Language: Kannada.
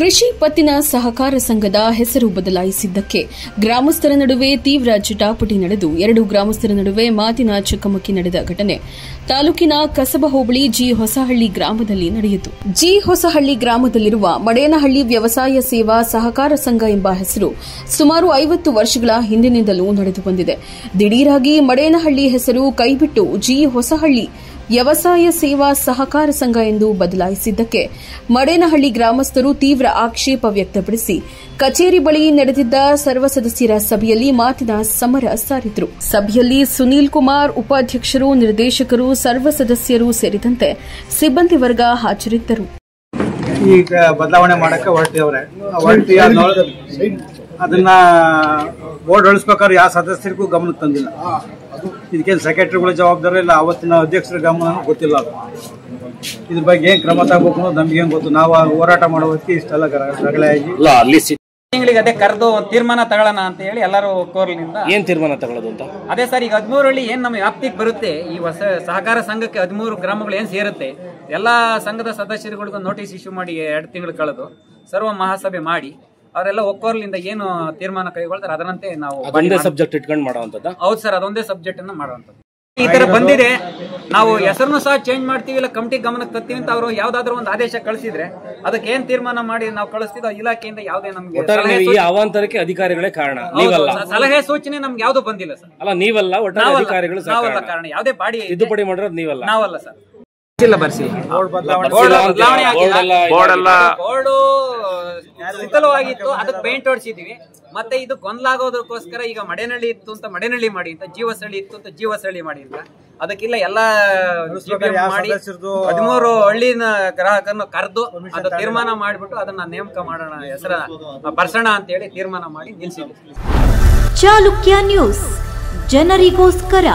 ಕೃಷಿ ಪತ್ತಿನ ಸಹಕಾರ ಸಂಘದ ಹೆಸರು ಬದಲಾಯಿಸಿದ್ದಕ್ಕೆ ಗ್ರಾಮಸ್ಥರ ನಡುವೆ ತೀವ್ರ ಜಟಾಪಟಿ ನಡೆದು ಎರಡು ಗ್ರಾಮಸ್ಥರ ನಡುವೆ ಮಾತಿನ ಚಕಮಕಿ ನಡೆದ ಘಟನೆ ತಾಲೂಕಿನ ಕಸಬಾ ಹೋಬಳಿ ಜಿ ಹೊಸಹಳ್ಳಿ ಗ್ರಾಮದಲ್ಲಿ ನಡೆಯಿತು. ಜಿ ಹೊಸಹಳ್ಳಿ ಗ್ರಾಮದಲ್ಲಿರುವ ಮಡೇನಹಳ್ಳಿ ವ್ಯವಸಾಯ ಸೇವಾ ಸಹಕಾರ ಸಂಘ ಎಂಬ ಹೆಸರು ಸುಮಾರು 50 ವರ್ಷಗಳ ಹಿಂದಿನಿಂದಲೂ ನಡೆದು ಬಂದಿದೆ. ದಿಢೀರಾಗಿ ಮಡೇನಹಳ್ಳಿ ಹೆಸರು ಕೈಬಿಟ್ಟು ಜಿ ಹೊಸಹಳ್ಳಿ ವ್ಯವಸಾಯ ಸೇವಾ ಸಹಕಾರ ಸಂಘ ಎಂದು ಬದಲಾಯಿಸಿದ್ದಕ್ಕೆ ಮಡೇನಹಳ್ಳಿ ಗ್ರಾಮಸ್ಥರು ತೀವ್ರ ಆಕ್ಷೇಪ ವ್ಯಕ್ತಪಡಿಸಿ ಕಚೇರಿ ಬಳಿ ನಡೆದಿದ್ದ ಸರ್ವ ಸದಸ್ಯರ ಸಭೆಯಲ್ಲಿ ಮಾತಿನ ಸಮರ ಸಾರಿದರು. ಸಭೆಯಲ್ಲಿ ಸುನೀಲ್ ಕುಮಾರ್, ಉಪಾಧ್ಯಕ್ಷರು, ನಿರ್ದೇಶಕರು, ಸರ್ವ ಸದಸ್ಯರು ಸೇರಿದಂತೆ ಸಿಬ್ಬಂದಿ ವರ್ಗ ಹಾಜರಿದ್ದರು. ಈಗ ಬದಲಾವಣೆ ಮಾಡಕ್ಕೆ ಹೊರಟಿವ್ರೆ ಅದನ್ನ ಬೋರ್ಡ್ ಹೊಳಿಸ್ಬೇಕಾದ್ರೆ ಯಾವ ಸದಸ್ಯರಿಗೂ ಗಮನಕ್ಕೆ ತಂದಿಲ್ಲ. ಇದಕ್ಕೇನು ಸೆಕ್ರೆಟರಿಗಳ ಜವಾಬ್ದಾರಿ ಇಲ್ಲ, ಅವತ್ತಿನ ಅಧ್ಯಕ್ಷರ ಗಮನ ಗೊತ್ತಿಲ್ಲ. ಇದ್ರ ಬಗ್ಗೆ ಏನ್ ಕ್ರಮ ತಗೋಬೇಕು ಅನ್ನೋದು ನಮ್ಗೇನ್ ಗೊತ್ತು. ನಾವು ಹೋರಾಟ ಮಾಡೋದಕ್ಕೆ ಇಷ್ಟೆಲ್ಲ ರಗಳೆ ಆಗಿ ತಿಂಗಳಿಗೆ ಅದೇ ಕರೆದು ತೀರ್ಮಾನ ತಗೊಳ್ಳೋಣ ಅಂತ ಹೇಳಿ ಎಲ್ಲರೂ ಕೋರ್ಲಿನಿಂದ ಏನ್ ತೀರ್ಮಾನ ತಗೊಳ್ಳೋದು ಅಂತ ಅದೇ ಸರ್. ಈಗ 13 ಹಳ್ಳಿ ಏನ್ ನಮ್ಮ ವ್ಯಾಪ್ತಿಗೆ ಬರುತ್ತೆ, ಈ ಹೊಸ ಸಹಕಾರ ಸಂಘಕ್ಕೆ 13 ಗ್ರಾಮಗಳು ಏನ್ ಸೇರುತ್ತೆ, ಎಲ್ಲಾ ಸಂಘದ ಸದಸ್ಯರುಗಳಿಗೂ ನೋಟಿಸ್ ಇಶ್ಯೂ ಮಾಡಿ 2 ತಿಂಗಳು ಕಳೆದು ಸರ್ವ ಮಹಾಸಭೆ ಮಾಡಿ ಅವರೆಲ್ಲ ಒಕ್ಕೋರ್ಲಿಂದ ಏನು ತೀರ್ಮಾನ ಕೈಗೊಳ್ತಾರೆ ಅದರಂತೆ ನಾವು ಒಂದೇ ಸಬ್ಜೆಕ್ಟ್ ಇಟ್ಕೊಂಡು ಮಾಡುವಂತದ್ದು. ಹೌದು ಸರ್, ಅದೊಂದೇ ಸಬ್ಜೆಕ್ಟ್ ಅನ್ನ ಮಾಡುವಂತದ್ದು. ಈ ತರ ಬಂದಿದೆ, ನಾವು ಹೆಸರನ್ನು ಸಹ ಚೇಂಜ್ ಮಾಡ್ತೀವಿ, ಇಲ್ಲ ಕಮಿಟಿ ಗಮನಕ್ಕೆ ತರ್ತೀವಿ ಅಂತ ಅವರು ಯಾವ್ದಾದ್ರು ಒಂದು ಆದೇಶ ಕಳಿಸಿದ್ರೆ ಅದಕ್ಕೆ ಏನ್ ತೀರ್ಮಾನ ಮಾಡಿ ನಾವು ಕಳಿಸ್ತಿದ್ವಿ. ಇಲಾಖೆಯಿಂದ ಯಾವುದೇ ನಮ್ಗೆ ಈ ಅವಾಂತರಕ್ಕೆ ಅಧಿಕಾರಿಗಳೇ ಕಾರಣ, ಸಲಹೆ ಸೂಚನೆ ನಮ್ಗೆ ಯಾವ್ದು ಬಂದಿಲ್ಲ ಸರ್. ಅಲ್ಲ ನೀವಲ್ಲ, ಒಟ್ಟಾರೆ ಅಧಿಕಾರಿಗಳು ಕಾರಣ. ಯಾವುದೇ ಬಾಡಿ ತಿದ್ದುಪಡಿ ಮಾಡಿರೋದು ನೀವಲ್ಲ, ನಾವಲ್ಲ ಸರ್. ಬರ್ಸಿ ಬೋರ್ಡು ವಿಫಲವಾಗಿತ್ತು, ಅದಕ್ಕೆ ಪೇಂಟ್ ಹೊಡಿಸಿದ್ವಿ. ಮತ್ತೆ ಇದು ಗೊಂದಲಾಗೋದಕ್ಕೋಸ್ಕರ ಈಗ ಮಡೇನಹಳ್ಳಿ ಇತ್ತು ಅಂತ ಮಡೇನಹಳ್ಳಿ ಮಾಡಿ ಅಂತ, ಜೀವಸಹಳ್ಳಿ ಇತ್ತು ಅಂತ ಜೀವಸಹಳ್ಳಿ ಮಾಡಿ ಅಂತ, ಅದಕ್ಕಿಲ್ಲ ಎಲ್ಲ ಮಾಡಿ 13 ಹಳ್ಳಿನ ಗ್ರಾಹಕರನ್ನು ಕರೆದು ಅದು ತೀರ್ಮಾನ ಮಾಡಿಬಿಟ್ಟು ಅದನ್ನ ನೇಮಕ ಮಾಡೋಣ, ಹೆಸರ ಬರ್ಸೋಣ ಅಂತ ಹೇಳಿ ತೀರ್ಮಾನ ಮಾಡಿ ನಿಲ್ಸಿದ್ವಿ. ಚಾಲುಕ್ಯ ನ್ಯೂಸ್, ಜನರಿಗೋಸ್ಕರ.